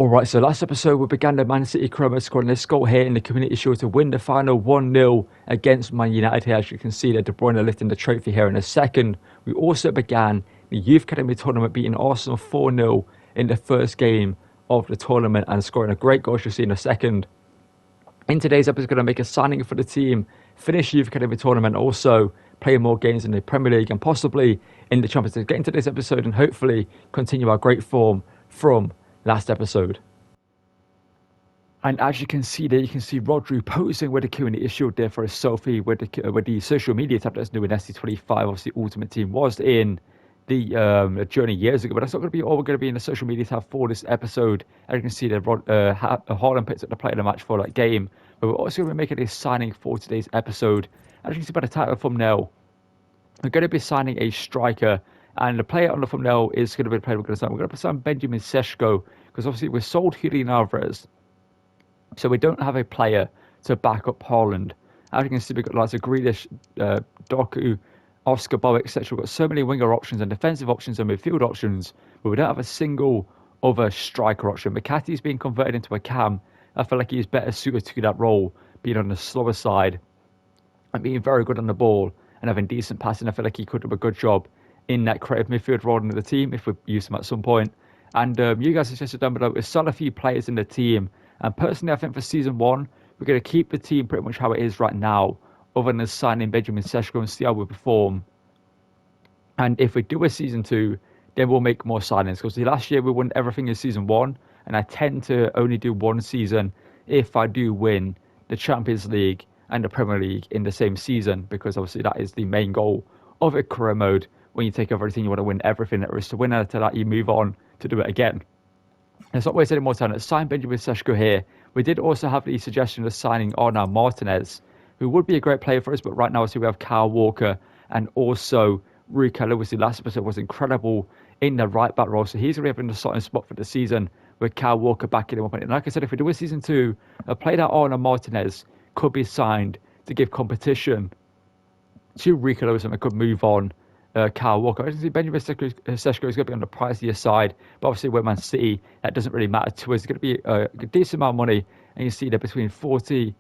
Alright, so last episode we began the Man City Chroma scoring this goal here in the Community Shield to win the final 1-0 against Man United here. As you can see, De Bruyne lifting the trophy here in a second. We also began the Youth Academy tournament, beating Arsenal 4-0 in the first game of the tournament and scoring a great goal, as you'll see in a second. In today's episode, we're going to make a signing for the team, finish Youth Academy tournament, also play more games in the Premier League and possibly in the Champions League. Get into today's episode and hopefully continue our great form from last episode. And as you can see there, you can see Rodri posing with the Community Shield there for a selfie with the social media tab that's new in SC25. Obviously, Ultimate Team was in the journey years ago, but that's not going to be all we're going to be in the social media tab for this episode. As you can see there, Haaland picked up the player of the match for that game, but we're also going to be making a signing for today's episode. As you can see by the title thumbnail, we're going to be signing a striker, and the player on the thumbnail is going to be the player we're going to sign. We're going to sign Benjamin Sesko, because obviously we sold Julian Alvarez, so we don't have a player to back up Haaland. As you can see, we've got lots of Grealish, Doku, Oscar Bow, etc. We've got so many winger options and defensive options and midfield options, but we don't have a single other striker option. McCarthy's being converted into a cam. I feel like he's better suited to that role, being on the slower side and being very good on the ball and having decent passing. I feel like he could do a good job in that creative midfield role in the team if we use him at some point. And you guys suggested down below, we've still a few players in the team. And personally, I think for Season 1, we're going to keep the team pretty much how it is right now, other than signing Benjamin Sesko and see how we perform. And if we do a Season 2, then we'll make more signings. Because last year we won everything in Season 1, and I tend to only do one season if I do win the Champions League and the Premier League in the same season, because obviously that is the main goal of a career mode. When you take over everything, you want to win everything there is to win. After that, you move on to do it again. Let's not waste any more time. Let's sign Benjamin Sesko here. We did also have the suggestion of signing Arnaud Martinez, who would be a great player for us, but right now we have Kyle Walker and also Rui Lewis. The last episode was incredible in the right back role, so he's going to be in the starting spot for the season with Kyle Walker backing him up. And like I said, if we do a Season 2, a player that Arnaud Martinez could be signed to give competition to Rui Lewis and could move on Kyle Walker. I see Benjamin Sesko is going to be on the pricier side, but obviously with Man City, that doesn't really matter to us. It's going to be a decent amount of money, and you see that between 50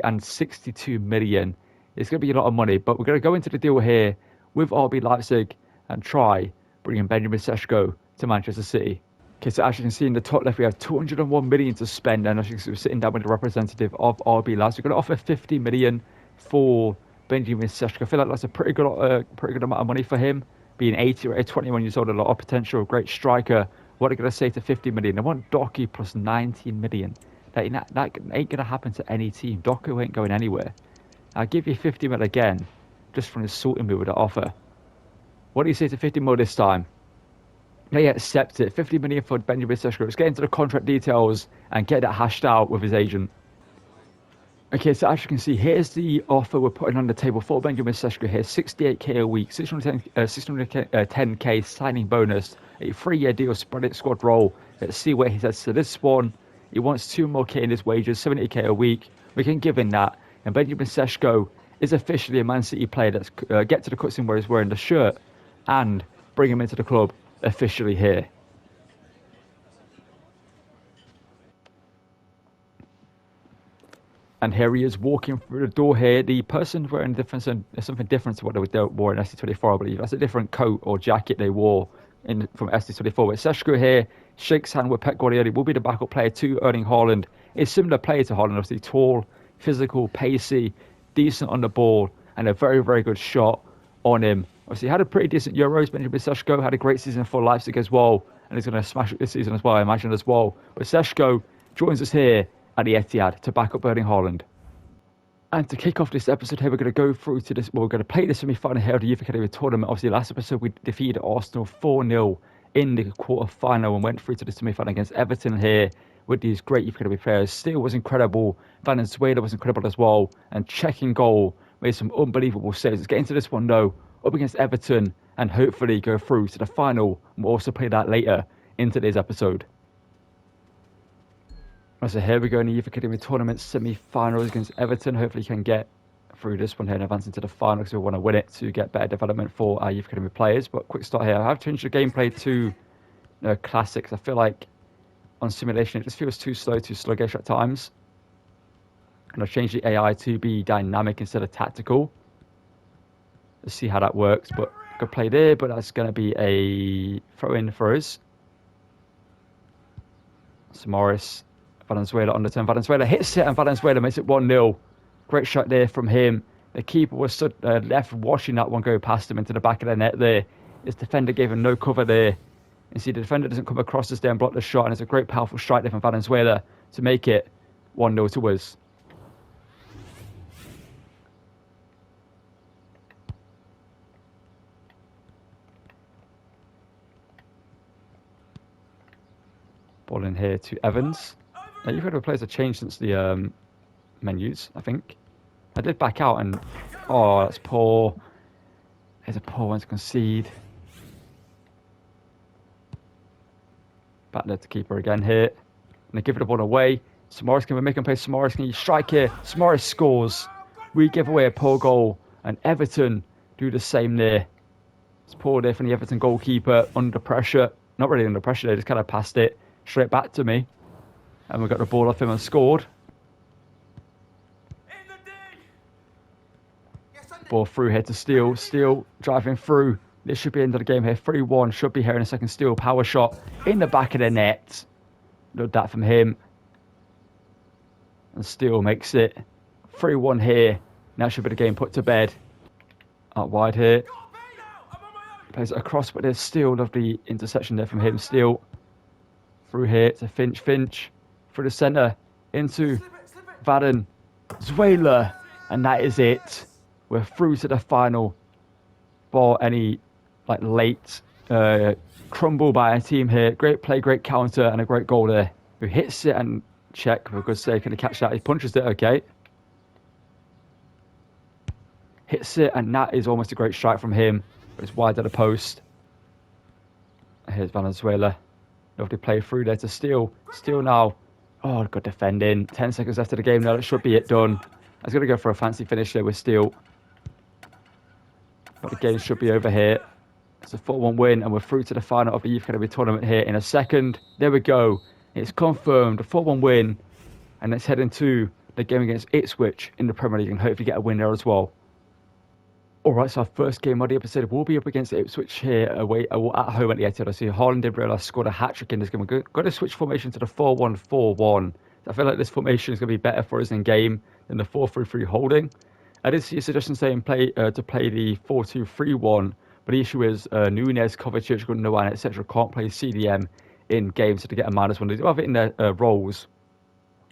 and 62 million. It's going to be a lot of money, but we're going to go into the deal here with RB Leipzig and try bringing Benjamin Sesko to Manchester City. Okay, so as you can see in the top left, we have 201 million to spend, and as you can see, we're sitting down with the representative of RB Leipzig. We're going to offer 50 million for Benjamin Sesko. I feel like that's a pretty good amount of money for him, being 80 or 21 years old, a lot of potential, great striker. What are they going to say to 50 million? They want Doku plus 19 million. That ain't going to happen to any team. Doku ain't going anywhere. I'll give you 50 mil again, just for insulting me with the offer. What do you say to 50 mil this time? They accept it. 50 million for Benjamin Sesko. Let's get into the contract details and get that hashed out with his agent. Okay, so as you can see, here's the offer we're putting on the table for Benjamin Sesko here. 68k a week, 610k signing bonus, a 3-year deal, spread it squad role. Let's see where he says to this one. He wants 2 more k in his wages, 70k a week. We can give him that. And Benjamin Sesko is officially a Man City player. Let's get to the cutscene where he's wearing the shirt and bring him into the club officially here. And here he is walking through the door here. The person wearing something different to what they wore in SC24, I believe. That's a different coat or jacket they wore from SC24. But Sesko here shakes hand with Pep Guardiola. He will be the backup player to Erling Haaland. A similar player to Haaland, obviously tall, physical, pacey, decent on the ball, and a very, very good shot on him. Obviously, he had a pretty decent Euros. Benjamin Sesko had a great season for Leipzig as well, and he's going to smash it this season as well, I imagine, as well. But Sesko joins us here at the Etihad to back up Erling Haaland. And to kick off this episode here, we're going to go through to this. Well, we're going to play the semi-final here of the Youth Academy tournament. Obviously, last episode we defeated Arsenal 4-0 in the quarter-final and went through to the semi-final against Everton here with these great Youth Academy players. Steele was incredible. Valenzuela was incredible as well. And checking goal made some unbelievable saves. Let's get into this one though, up against Everton, and hopefully go through to the final. We'll also play that later in today's episode. So here we go in the Youth Academy tournament semi-finals against Everton. Hopefully you can get through this one here and advance into the final, because we want to win it to get better development for our Youth Academy players. But quick start here. I have changed the gameplay to classics. I feel like on simulation. It just feels too slow, too sluggish at times. And I've changed the AI to be dynamic instead of tactical. Let's see how that works. But good play there, but that's going to be a throw-in for us. So Morris, Valenzuela on the turn. Valenzuela hits it, and Valenzuela makes it 1-0. Great shot there from him. The keeper was stood left watching that one go past him into the back of the net there. His defender gave him no cover there. You see the defender doesn't come across us there and block the shot, and it's a great powerful strike there from Valenzuela to make it 1-0 to us. Ball in here to Evans. Now, you've heard of players have changed since the menus, I think. I did back out and... Oh, that's poor. There's a poor one to concede. Back there to keeper again here. And they give it the ball away. Samaris can we make him play? Samaris, can you strike here? Samaris scores. We give away a poor goal. And Everton do the same there. It's poor there from the Everton goalkeeper under pressure. Not really under pressure, they just kind of passed it straight back to me. And we got the ball off him and scored. Ball through here to Steele. Steele driving through. This should be the end of the game here. 3-1. Should be here in a second. Steele power shot in the back of the net. Loved that from him. And Steele makes it 3-1 here. Now should be the game put to bed. Out wide here. Plays it across, but there's Steele. Lovely interception there from him. Steele through here to Finch. Finch through the centre into Valenzuela. And that is it. We're through to the final for any late crumble by a team here. Great play, great counter, and a great goal there. Who hits it and check for good sake. Can he catch that? He punches it, okay. Hits it, and that is almost a great strike from him. But it's wide at the post. Here's Valenzuela. Lovely play through there to Steele. Steele now. Oh, good defending. 10 seconds after the game now. That should be it done. I was going to go for a fancy finish there with Steele. But the game should be over here. It's a 4-1 win, and we're through to the final of the Youth Academy tournament here in a second. There we go. It's confirmed, a 4-1 win. And let's head into the game against Ipswich in the Premier League and hopefully get a win there as well. Alright, so our first game of the episode will be up against Ipswich here away at home at the Etihad. I see Haaland did realise scored a hat-trick in this game. We're going to switch formation to the 4-1-4-1. I feel like this formation is going to be better for us in game than the 4-3-3 holding. I did see a suggestion saying to play the 4-2-3-1, but the issue is Nunez, Kovacic, Gundogan, etc. can't play CDM in games, so to get a -1. They do have it in their roles,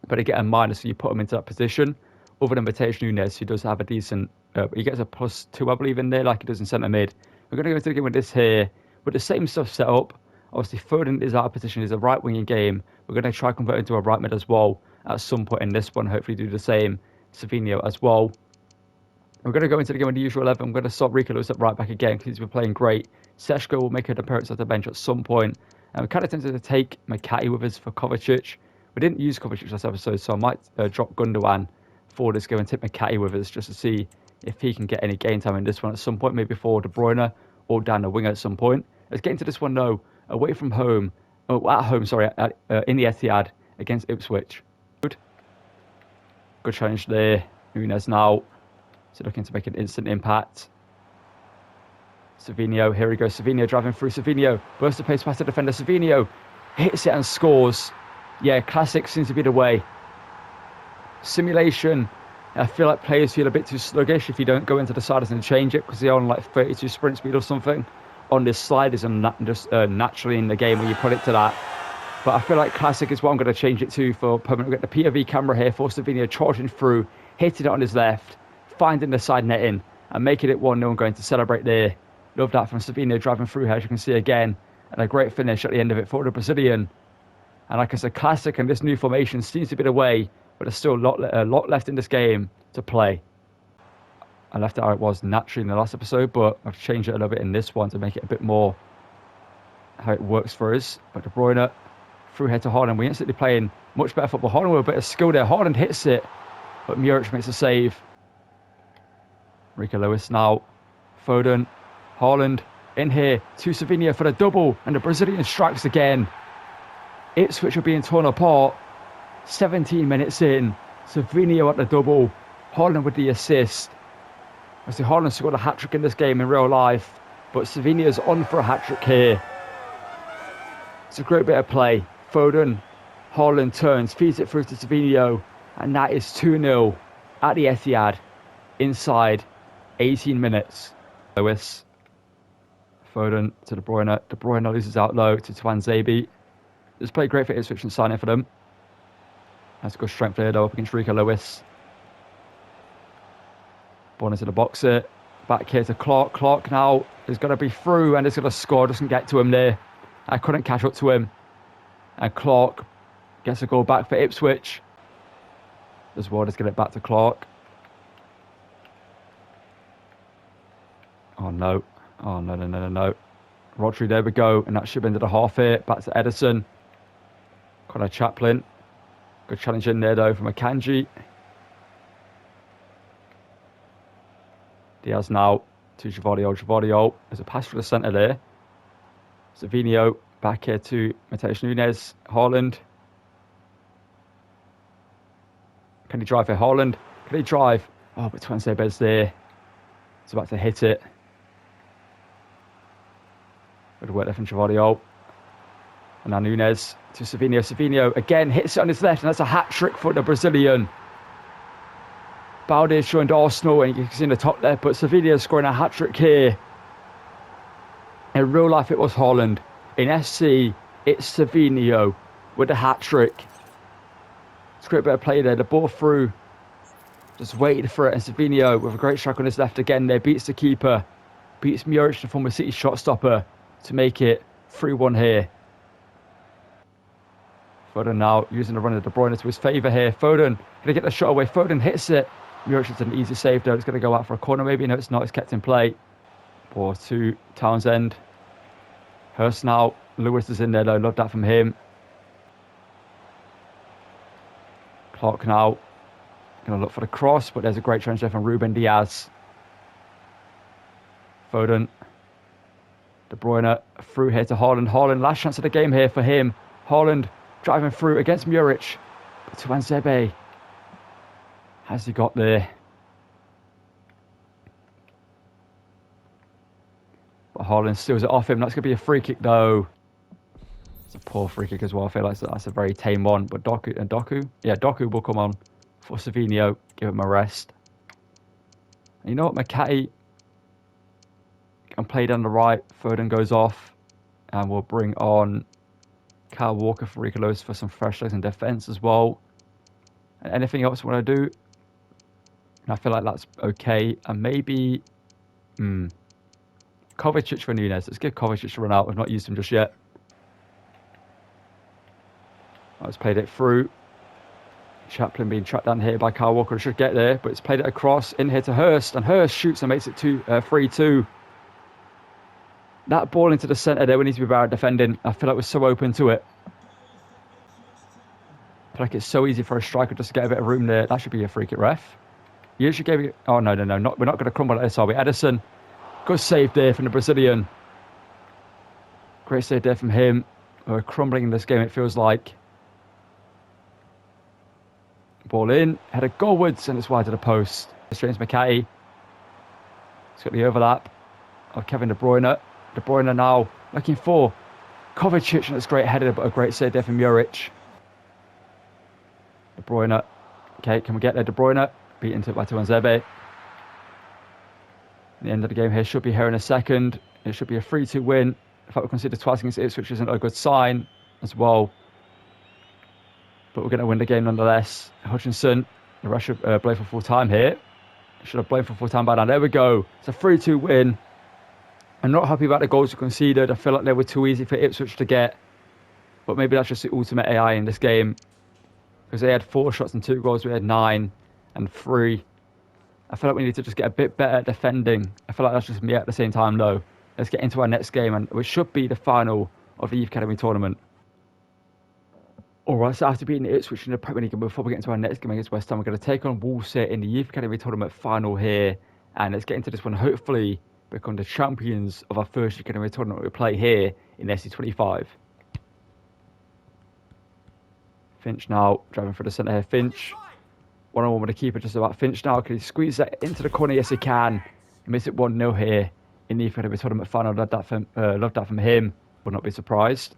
but they get a minus, so you put them into that position. Other than Mateus Nunez, who does have a decent, he gets a +2, I believe, in there, like he does in centre mid. We're going to go into the game with this here, with the same stuff set up. Obviously, Foden is out of position, is a right wing in game. We're going to try convert into a right mid as well at some point in this one. Hopefully, do the same. Savinho as well. We're going to go into the game with the usual 11. I'm going to start Rico Lewis at right back again because he's been playing great. Seshko will make an appearance at the bench at some point. And we kind of tempted to take McCarthy with us for Kovacic. We didn't use Kovacic last episode, so I might drop Gundogan for this game and take McCarthy with us just to see if he can get any game time in this one at some point, maybe for De Bruyne or down the wing at some point. Let's get into this one now. Away from home, in the Etihad against Ipswich. Good challenge there. Nunez now. So looking to make an instant impact. Savinho, here he goes. Savinho driving through. Savinho burst of pace past the defender. Savinho hits it and scores. Yeah, classic seems to be the way. Simulation. I feel like players feel a bit too sluggish if you don't go into the siders and change it because they're on like 32 sprint speed or something. On this sliders and just naturally in the game when you put it to that. But I feel like classic is what I'm going to change it to for permanent. We've got the POV camera here for Savinho charging through, hitting it on his left, finding the side netting and making it 1-0 and going to celebrate there. Love that from Savinho driving through here, as you can see again. And a great finish at the end of it for the Brazilian. And like I said, classic and this new formation seems to be the way, but there's still a lot left in this game to play. I left it how it was naturally in the last episode, but I've changed it a little bit in this one to make it a bit more how it works for us. But De Bruyne through here to Haaland. We're instantly playing much better football. Haaland with a bit of skill there. Haaland hits it, but Muric makes a save. Rico Lewis now. Foden. Haaland in here to Savinho for the double, and the Brazilian strikes again. Ipswich are being torn apart. 17 minutes in, Savinio at the double, Haaland with the assist. Obviously, Haaland scored a hat-trick in this game in real life, but Savinio's on for a hat-trick here. It's a great bit of play. Foden, Haaland turns, feeds it through to Savinio, and that is 2-0 at the Etihad inside 18 minutes. Lewis, Foden to De Bruyne. De Bruyne loses out low to Tuanzebe. It's played great for Ipswich and signing for them. That's a good strength there though up against Rico Lewis. Ball into the box here. Back here to Clark. Clark now is going to be through and is going to score. Doesn't get to him there. I couldn't catch up to him. And Clark gets a goal back for Ipswich. As well, let's get it back to Clark. Oh no. Oh no. Rodri, there we go. And that should be into the half here. Back to Edison. Connor Chaplin. Good challenge in there though from Akanji. Diaz now to Gvardiol. There's a pass for the centre there. Savinio back here to Mateus Nunes. Haaland. Can he drive here? Haaland. Can he drive? Oh, but Tuanzebe's there. He's about to hit it. Good work there from Gvardiol. And now Nunes to Savinio. Savinio again hits it on his left, and that's a hat-trick for the Brazilian. Balde joined Arsenal, and you can see in the top left, but Savinio scoring a hat-trick here. In real life, it was Haaland. In SC, it's Savinio with a hat-trick. It's a great bit of play there. The ball through, just waited for it, and Savinio with a great strike on his left again there, beats the keeper, beats Muric, the former City shot stopper, to make it 3-1 here. Foden now using the run of De Bruyne to his favour here. Foden, going to get the shot away. Foden hits it. Muric is an easy save though. It's going to go out for a corner maybe. No, it's not. It's kept in play. Ball to Townsend. Hurst now. Lewis is in there though. Love that from him. Clark now. Going to look for the cross, but there's a great challenge there from Ruben Diaz. Foden. De Bruyne through here to Haaland. Haaland, last chance of the game here for him. Haaland driving through against Muric. But Tuanzebe. Has he got there? But Haaland steals it off him. That's going to be a free kick though. It's a poor free kick as well. I feel like that's a very tame one. But Doku? Yeah, Doku will come on for Savinio. Give him a rest. And you know what? McCarthy can play down the right. Foden goes off. And we'll bring on Kyle Walker for Rico Lewis for some fresh legs in defence as well. And anything else you want to do? I feel like that's okay. And maybe Kovacic for Nunes. Let's give Kovacic a run out. We've not used him just yet. It's played it through. Chaplin being tracked down here by Kyle Walker. It should get there, but it's played it across in here to Hurst. And Hurst shoots and makes it 3-2. That ball into the centre there, we need to be better at defending. I feel like we're so open to it. I feel like it's so easy for a striker just to get a bit of room there. That should be a free kick, ref. You usually gave it. Oh, no. We're not going to crumble at this, are we? Edison. Good save there from the Brazilian. Great save there from him. We're crumbling in this game, it feels like. Ball in. Header goalwards, and it's wide to the post. It's James McCarthy. He's got the overlap of Kevin De Bruyne. De Bruyne now looking for Kovacic, and it's great header, but a great save there from Muric. De Bruyne. Okay, can we get there? De Bruyne. Beat into it by Tuanzebe. The end of the game here should be here in a second. It should be a 3-2 win. In fact, we consider twice against Ipswich isn't a good sign as well. But we're going to win the game nonetheless. Hutchinson, the rest should blame for full time here. Should have blamed for full time by now. There we go. It's a 3-2 win. I'm not happy about the goals we conceded. I feel like they were too easy for Ipswich to get. But maybe that's just the ultimate AI in this game. Because they had 4 shots and 2 goals. We had 9 and 3. I feel like we need to just get a bit better at defending. I feel like that's just me at the same time though. Let's get into our next game, and which should be the final of the Youth Academy tournament. Alright, so after beating Ipswich in the Premier League, before we get into our next game against West Ham, we're going to take on Wolves here in the Youth Academy tournament final here. And let's get into this one. Hopefully become the champions of our first Youth Academy tournament we play here in SC25. Finch now, driving for the centre here. Finch, one-on-one with the keeper, just about. Finch now, can he squeeze that into the corner? Yes, he can. He makes it 1-0 here in the EAFC tournament final. Love that from him. Would not be surprised.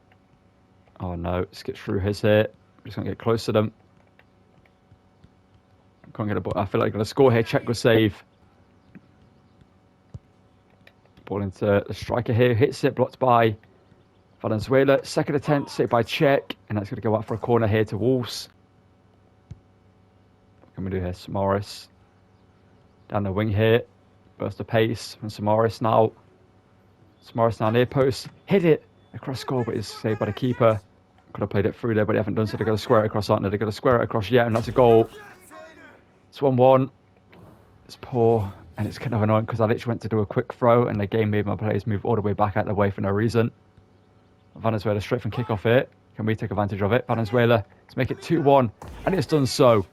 Oh no, skips through his here. Just going to get close to them. Can't get a ball. I feel like I'm going to score here. Check with save. Ball into the striker here. Hits it, blocked by Valenzuela. Second attempt, saved by Czech. And that's going to go out for a corner here to Wolves. What can we do here? Samaris. Down the wing here. Burst of pace from Samaris now. Samaris now near post. Hit it across goal, but it's saved by the keeper. Could have played it through there, but they haven't done so. They're going to square it across, aren't they? They're going to square it across, yeah, and that's a goal. It's 1-1. It's poor, and it's kind of annoying because I literally went to do a quick throw, and the game made my players move all the way back out of the way for no reason. Venezuela straight from kickoff here. Can we take advantage of it? Venezuela to make it 2-1, and it's done so.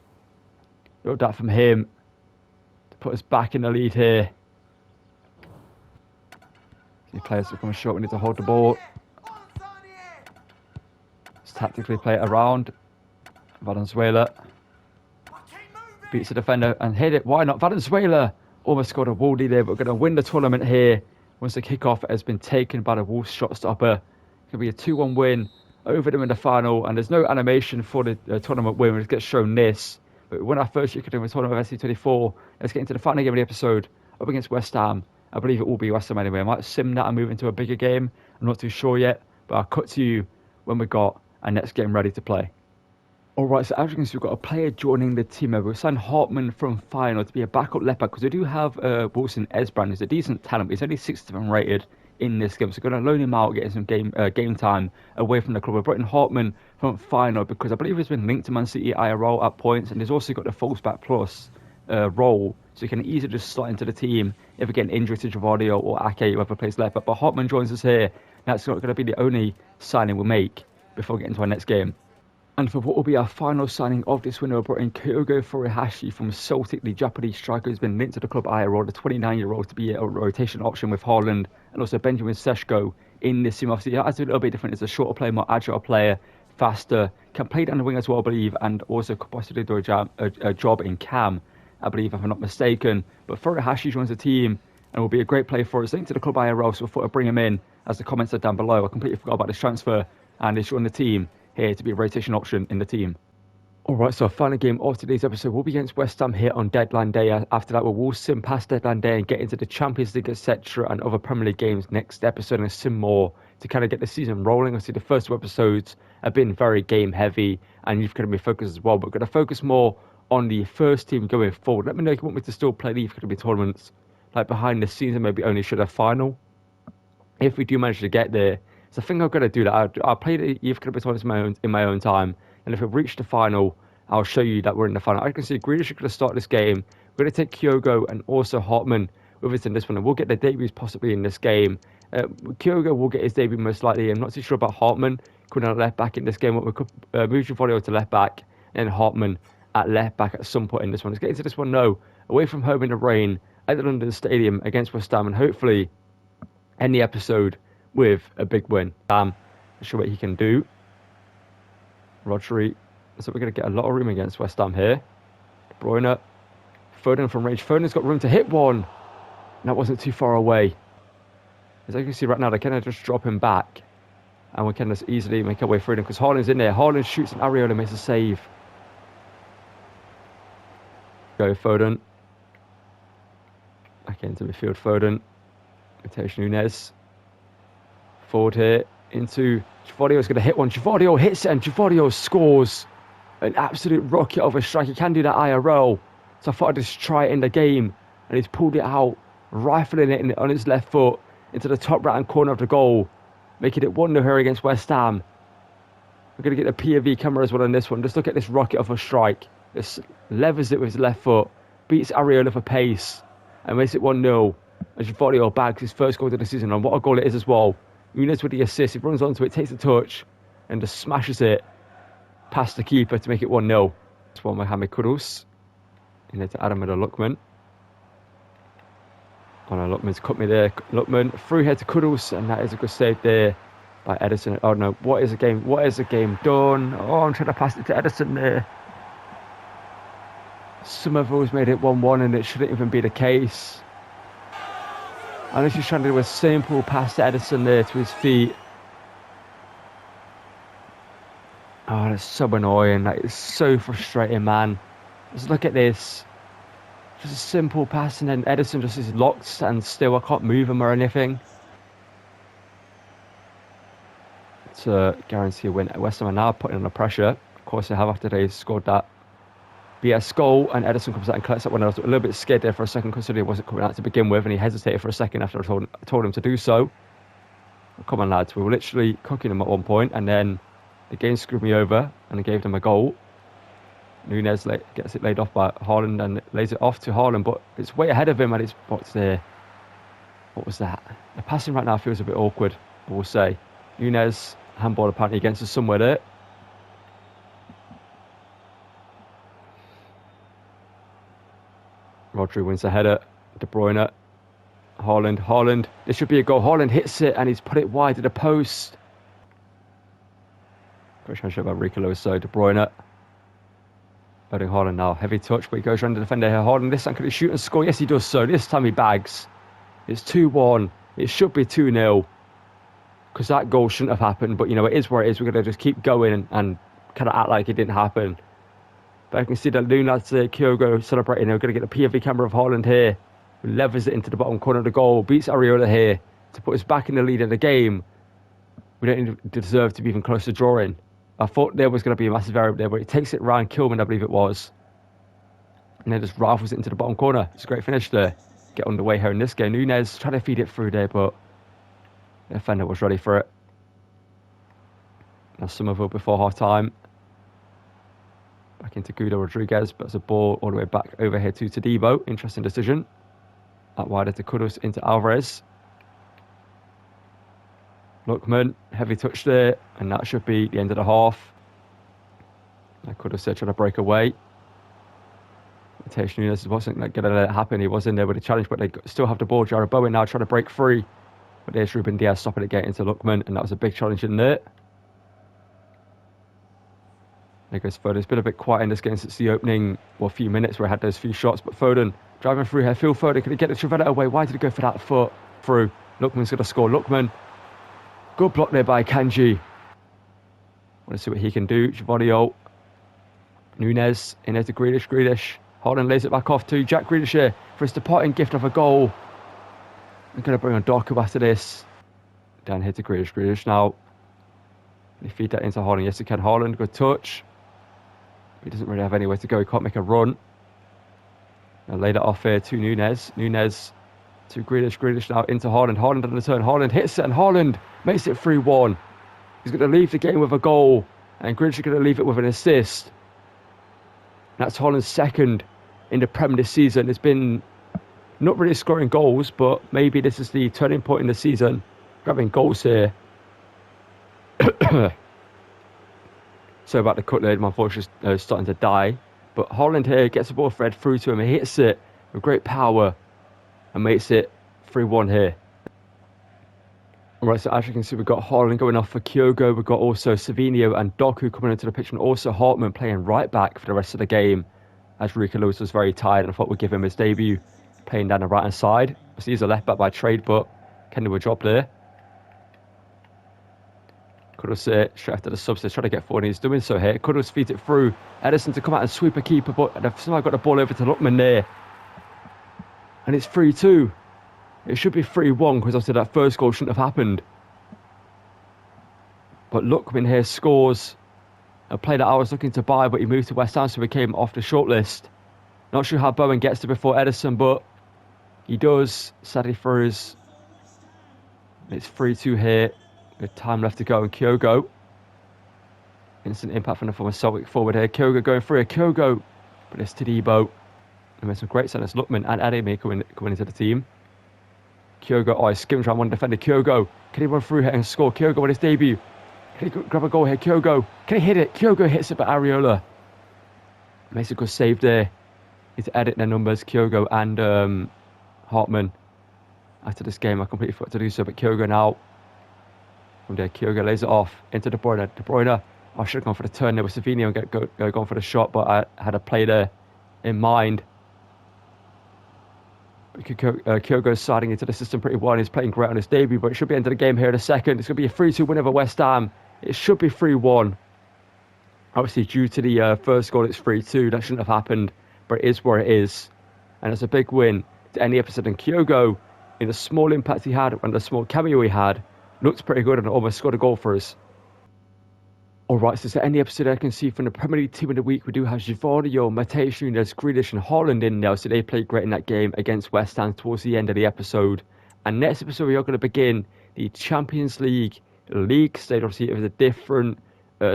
Little that from him to put us back in the lead here. See players are coming short. We need to hold the ball. Let's tactically play it around. Valenzuela beats the defender and hit it. Why not? Valenzuela almost scored a worldie there, but we're going to win the tournament here once the kickoff has been taken by the Wolves shot stopper. It could be a 2-1 win over them in the final, and there's no animation for the tournament win. We just get shown this. But we won our first year in the tournament of SC24. Let's get into the final game of the episode up against West Ham. I believe it will be West Ham anyway. I might sim that and move into a bigger game. I'm not too sure yet, but I'll cut to you when we've got our next game ready to play. Alright, so as you can see, we've got a player joining the team. We've signed Hartman from Feyenoord to be a backup left back because we do have Wilson Esbrand, who's a decent talent, but he's only 67 rated in this game. So we're going to loan him out, getting some game time away from the club. We've brought in Hartman from Feyenoord because I believe he's been linked to Man City IRL at points, and he's also got the Fullback Plus role, so he can easily just slot into the team if we get an injury to Givardio or Ake, whoever plays left back. But Hartman joins us here. That's not going to be the only signing we'll make before we get into our next game. And for what will be our final signing of this window, we brought in Kyogo Furuhashi from Celtic, the Japanese striker who's been linked to the club IRL, the 29-year-old, to be a rotation option with Haaland, and also Benjamin Sesko in this team. Obviously, that's a little bit different. It's a shorter player, more agile player, faster, can play down the wing as well, I believe, and also could possibly do a job in cam, I believe, if I'm not mistaken. But Furuhashi joins the team and will be a great player for us, linked to the club IRL, so I thought I'd bring him in, as the comments are down below. I completely forgot about this transfer, and he's joined the team here to be a rotation option in the team. Alright, so our final game of today's episode will be against West Ham here on deadline day. After that, we'll sim past deadline day and get into the Champions League, etc., and other Premier League games next episode, and sim more to kind of get the season rolling. Obviously, the first two episodes have been very game heavy, and you've got to be focused as well, but we're going to focus more on the first team going forward. Let me know if you want me to still play the EAFC Academy tournaments like behind the scenes, and maybe only should have final if we do manage to get there. So I think I'm going to do that. I'll play the EAFC Academy tournaments in my own time, and if we reach the final, I'll show you that we're in the final. I can see Grealish is going to start this game. We're going to take Kyogo and also Hartman with us in this one, and we'll get their debuts possibly in this game. Kyogo will get his debut most likely. I'm not too sure about Hartman. Could have left back in this game. We could move Givardio to left back and Hartman at left back at some point in this one. Let's get into this one now. Away from home in the rain at the London Stadium against West Ham, and hopefully end the episode with a big win. Not sure what he can do. Rodri. So we're going to get a lot of room against West Ham here. De Bruyne. Foden from range. Foden's got room to hit one. And that wasn't too far away. As you can see right now, they kind just drop him back. And we can just easily make our way through them because Haaland's in there. Haaland shoots and Areola makes a save. Go Foden. Back into midfield Foden. Mateus Nunes. Forward here into Givardio. Is going to hit one. Givardio hits it and Givardio scores. An absolute rocket of a strike. He can do that IRL. So I thought I'd just try it in the game. And he's pulled it out, rifling it on his left foot into the top right-hand corner of the goal, making it 1-0 here against West Ham. We're going to get the POV camera as well on this one. Just look at this rocket of a strike. Just levers it with his left foot, beats Areola for pace, and makes it 1-0. And Givardio bags his first goal of the season. And what a goal it is as well. Nunes with the assist. He runs onto it, takes a touch, and just smashes it past the keeper to make it 1-0. It's one by Mohamed Kudus. You need to add him with a Lookman. Oh no, Lookman's cut me there. Lookman through here to Kudus, and that is a good save there by Edison. Oh no, what is the game? What is the game done? Oh, I'm trying to pass it to Edison there. Somerville's made it 1-1 and it shouldn't even be the case. I know she's trying to do a simple pass to Edison there to his feet. Oh, that's so annoying. That is so frustrating, man. Just look at this. Just a simple pass and then Edison just is locked and still. I can't move him or anything. It's a guarantee a win. West Ham are now putting under pressure. Of course, they have after they scored that BS goal, and Edison comes out and collects that one. I was a little bit scared there for a second, considering he wasn't coming out to begin with, and he hesitated for a second after I told him to do so. Come on, lads, we were literally cooking them at one point, and then the game screwed me over, and I gave them a goal. Nunez gets it laid off by Haaland and lays it off to Haaland, but it's way ahead of him, and it's what's there. What was that? The passing right now feels a bit awkward, I will say. Nunez, handball apparently against us somewhere there. Rodri wins the header. De Bruyne. Haaland. This should be a goal. Haaland hits it and he's put it wide to the post. Great chance by Rico Lewis. So De Bruyne. Erling Haaland now. Heavy touch, but he goes around the defender here. Haaland this time could he shoot and score? Yes, he does so. This time he bags. It's 2-1. It should be 2-0. Because that goal shouldn't have happened. But, you know, it is where it is. We're going to just keep going and kind of act like it didn't happen. But I can see that Lunas, Kyogo celebrating. They're going to get the POV camera of Haaland here. Who levers it into the bottom corner of the goal. Beats Areola here to put us back in the lead of the game. We don't even deserve to be even close to drawing. I thought there was going to be a massive error there, but he takes it round Kilman, I believe it was. And then just rifles it into the bottom corner. It's a great finish there. Get underway here in this game. Nunez trying to feed it through there, but the defender was ready for it. Now Somerville before half time. Back into Guido Rodriguez, but it's a ball all the way back over here to Todibo. Interesting decision. Out wider to Kudus into Alvarez. Lookman, heavy touch there, and that should be the end of the half. I could have said trying to break away. Mateus Nunes wasn't going to let it happen. He was in there with a challenge, but they still have the ball. Jarrod Bowen now trying to break free. But there's Ruben Diaz stopping it getting into Lookman, and that was a big challenge in there. There goes Foden. It's been a bit quiet in this game since the opening, few minutes where I had those few shots. But Foden driving through here. Phil Foden, can he get the Trivella away? Why did he go for that foot through? Lookman's going to score. Lookman. Good block there by Kanji. Want to see what he can do. Giovanni. Nunez in there to Grealish. Haaland lays it back off to Jack Grealish here for his departing gift of a goal. I'm going to bring on Doku after this. Down here to Grealish. Grealish now. They feed that into Haaland. Yes, he can. Haaland, good touch. He doesn't really have anywhere to go. He can't make a run. And laid it off here to Nunez. Nunez to Grealish. Grealish now into Haaland. Haaland on the turn. Haaland hits it and Haaland makes it 3-1. He's going to leave the game with a goal. And Grealish is going to leave it with an assist. That's Haaland's second in the Prem this season. It's been not really scoring goals, but maybe this is the turning point in the season. Grabbing goals here. So about the cut there, my voice is starting to die. But Haaland here gets the ball fed through to him. He hits it with great power and makes it 3-1 here. Alright, so as you can see, we've got Haaland going off for Kyogo. We've got also Savinho and Doku coming into the pitch, and also Hartman playing right back for the rest of the game, as Rico Lewis was very tired and I thought we'd give him his debut playing down the right hand side. So he's a left back by trade, but can do a job there. Kudus straight after the subs, they're trying to get forward, and he's doing so here. Kudus feeds it through Edison to come out and sweep a keeper, but they've somehow got the ball over to Lookman there. And it's 3-2. It should be 3-1 because obviously that first goal shouldn't have happened. But Lookman here scores a play that I was looking to buy, but he moved to West Ham, so he came off the shortlist. Not sure how Bowen gets to before Edison, but he does. Sadly throws. It's 3-2 here. With time left to go, and Kyogo. Instant impact from the former Celtic forward here. Kyogo going through. Kyogo, but it's Todibo. And with some great centers, Lookman and Ademi coming into the team. Kyogo, he skims around one defender. Kyogo, can he run through here and score? Kyogo on his debut. Can he grab a goal here? Kyogo, can he hit it? Kyogo hits it, but Areola makes a good save there. Need to edit their numbers, Kyogo and Hartman. After this game, I completely forgot to do so, but Kyogo now From there, Kyogo lays it off into De Bruyne. De Bruyne, I should have gone for the turn there with Savinho and gone for the shot, but I had a play there in mind. Kyogo's sliding into the system pretty well and he's playing great on his debut, but it should be end of the game here in a second. It's going to be a 3-2 win over West Ham. It should be 3-1. Obviously, due to the first goal, it's 3-2. That shouldn't have happened, but it is where it is. And it's a big win to end the episode. And Kyogo, in the small impact he had and the small cameo he had, looked pretty good and almost scored a goal for us. Alright, so to end the episode, I can see from the Premier League team of the week, we do have Giovanni, Mateus Nunes, Grealish and Haaland in there. So they played great in that game against West Ham towards the end of the episode. And next episode, we are going to begin the Champions League stage. Obviously, it was a different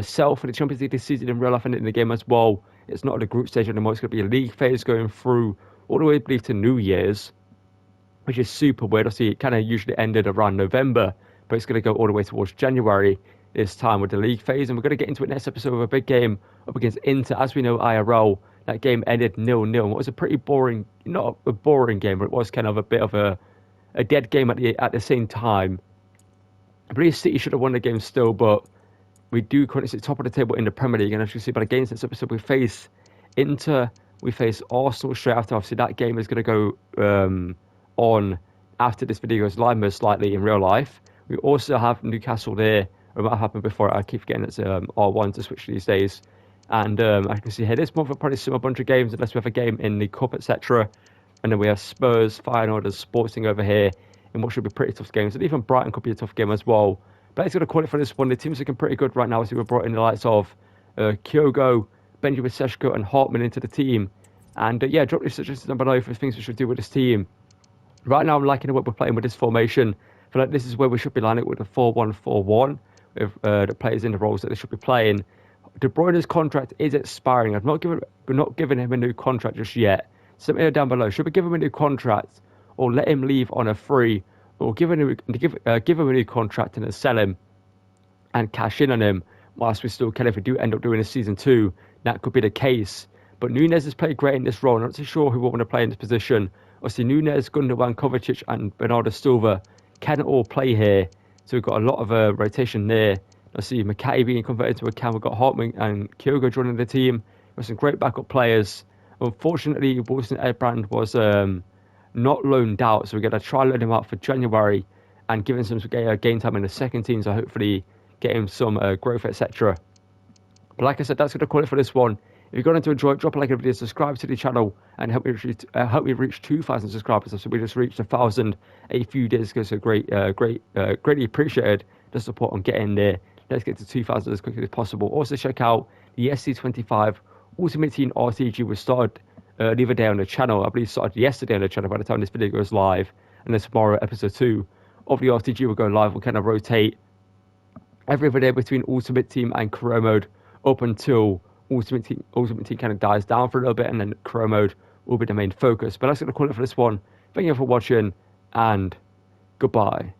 cell for the Champions League this season in real life and in the game as well. It's not the group stage anymore. It's going to be a league phase going through all the way, I believe, to New Year's, which is super weird. Obviously, it kind of usually ended around November, but it's going to go all the way towards January this time with the league phase. And we're going to get into it next episode with a big game up against Inter. As we know, IRL, that game ended 0-0. It was a pretty boring, not a boring game, but it was kind of a bit of a dead game at the same time. I believe City should have won the game still, but we do currently sit top of the table in the Premier League. And as you see by the games next episode, we face Inter, we face Arsenal straight after. Obviously, that game is going to go on after this video goes live, most likely in real life. We also have Newcastle there. It might happen before. I keep forgetting it's R1 to switch these days. And I can see here this month we'll probably sim a bunch of games unless we have a game in the Cup, etc. And then we have Spurs, Feyenoord, Sporting over here in what should be pretty tough games. And even Brighton could be a tough game as well. But it's going to call it for this one. The team's looking pretty good right now. So we've brought in the likes of Kyogo, Benjamin Sesko and Hartman into the team. And yeah, drop your suggestions down below for things we should do with this team. Right now I'm liking the way we're playing with this formation. I feel like this is where we should be lining with a 4-1-4-1. With the players in the roles that they should be playing. De Bruyne's contract is expiring. I've not given him a new contract just yet. So let me know down below. Should we give him a new contract or let him leave on a free, or give him a new contract and then sell him and cash in on him whilst we still can? If we do end up doing a season 2, that could be the case. But Nunes has played great in this role. I'm not too sure who will want to play in this position. Obviously, Nunes, Gundogan, Kovacic and Bernardo Silva can all play here. So we've got a lot of rotation there. I see McKay being converted to a cam. We've got Hartman and Kyogo joining the team. We've got some great backup players. Unfortunately, Wilson Edbrand was not loaned out. So we're going to try loan him out for January and give him some game time in the second team. So hopefully get him some growth, etc. But like I said, that's going to call it for this one. If you're going to enjoy it, drop a like on the video, subscribe to the channel, and help me reach 2,000 subscribers. So we just reached 1,000 a few days ago. So greatly appreciated the support on getting there. Let's get to 2,000 as quickly as possible. Also check out the SC25 Ultimate Team RTG, which started the other day on the channel. I believe started yesterday on the channel by the time this video goes live. And then tomorrow, episode 2 of the RTG will go live. We'll kind of rotate every other day between Ultimate Team and Career Mode up until Ultimate Team kind of dies down for a little bit, and then Career Mode will be the main focus. But that's going to call it for this one. Thank you for watching, and goodbye.